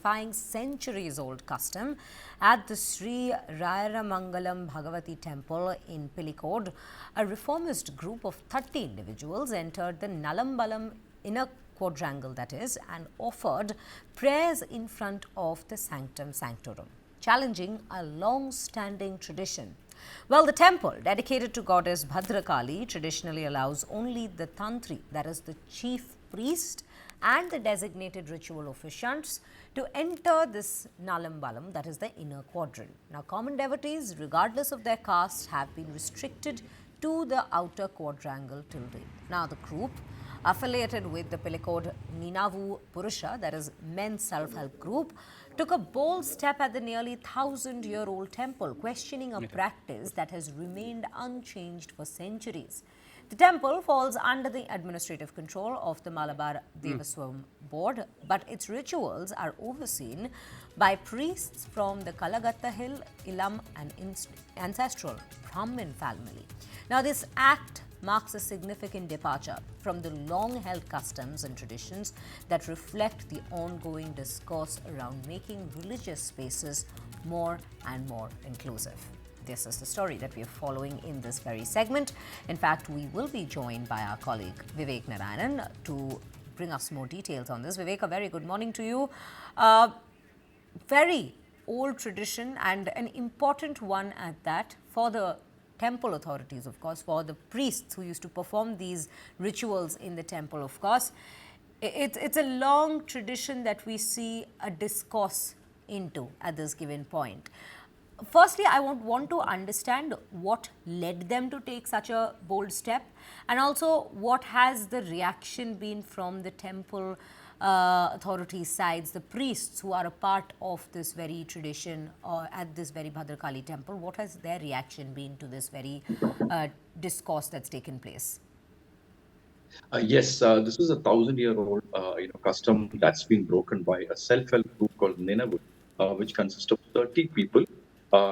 defying centuries-old custom at the Sri Rayaramangalam Bhagavathi Temple in Pilicode. A Reformist group of 30 individuals entered the nalambalam inner quadrangle, that is, and offered prayers in front of the Sanctum sanctorum, challenging a long-standing tradition. Well, the temple, dedicated to Goddess Bhadrakali, traditionally allows only the tantri, that is the chief priest, and the designated ritual officiants to enter this nalambalam, that is the inner quadrant. Now, common devotees, regardless of their caste, have been restricted to the outer quadrangle till date. Now, the group, affiliated with the Pilicode Ninavu Purusha, that is men's self-help group, took a bold step at the nearly 1,000-year-old temple, questioning a practice that has remained unchanged for centuries. The temple falls under the administrative control of the Malabar Devaswam Board, but its rituals are overseen by priests from the Kalagatta Hill, Ilam and ancestral Brahmin family. Now, this act marks a significant departure from the long-held customs and traditions that reflect the ongoing discourse around making religious spaces more and more inclusive. This is the story that we are following in this very segment. In fact, we will be joined by our colleague Vivek Narayanan to bring us more details on this. Vivek, a very good morning to you. Very old tradition and an important one at that for the temple authorities, of course, for the priests who used to perform these rituals in the temple, of course. It's a long tradition that we see a discourse into at this given point. Firstly, I want to understand what led them to take such a bold step, and also what has the reaction been from the temple authorities' sides, the priests who are a part of this very tradition at this very Bhadrakali temple. What has their reaction been to this very discourse that's taken place? Yes, this is a 1,000-year-old custom that's been broken by a self-help group called Ninavu, which consists of 30 people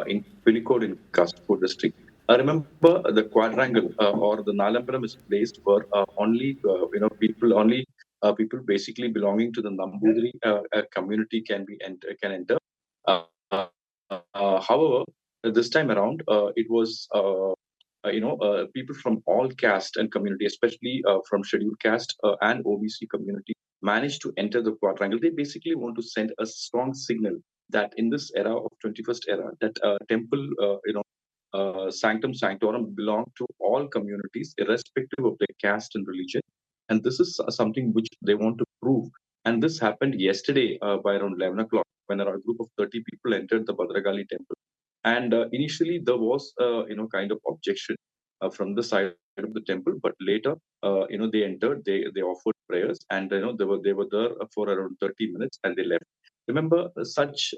in Pilicode in Kasturpur district. Remember, the quadrangle or the nalambalam is placed where people basically belonging to the Nambudiri community can enter. Uh, However, this time around, it was people from all caste and community, especially from scheduled caste and OBC community, managed to enter the quadrangle. They basically want to send a strong signal that in this era of 21st era, that temple, sanctum sanctorum belong to all communities, irrespective of their caste and religion. And this is something which they want to prove. And this happened yesterday by around 11 o'clock when a group of 30 people entered the Bhadrakali temple. And initially, there was, kind of objection from the side of the temple, but later, they entered, they offered prayers, and they were there for around 30 minutes, and they left. Remember, such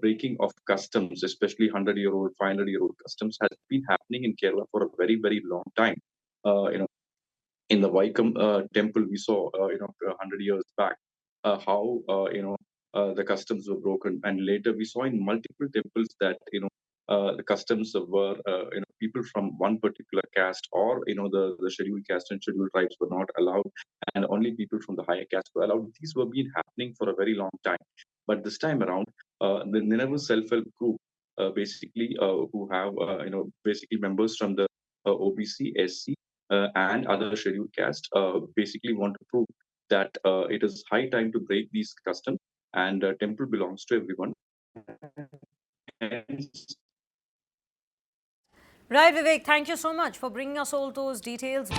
breaking of customs, especially 100-year-old, 500-year-old customs, has been happening in Kerala for a very, very long time. In the Vaikam temple, we saw, 100 years back, how the customs were broken, and later we saw in multiple temples that the customs were people from one particular caste, or the scheduled caste and scheduled tribes were not allowed, and only people from the higher caste were allowed. These were been happening for a very long time, but this time around, the Ninavu self-help group, basically who have basically members from the OBC, SC, and other scheduled caste, basically want to prove that it is high time to break these customs, and temple belongs to everyone. Right, Vivek, thank you so much for bringing us all those details.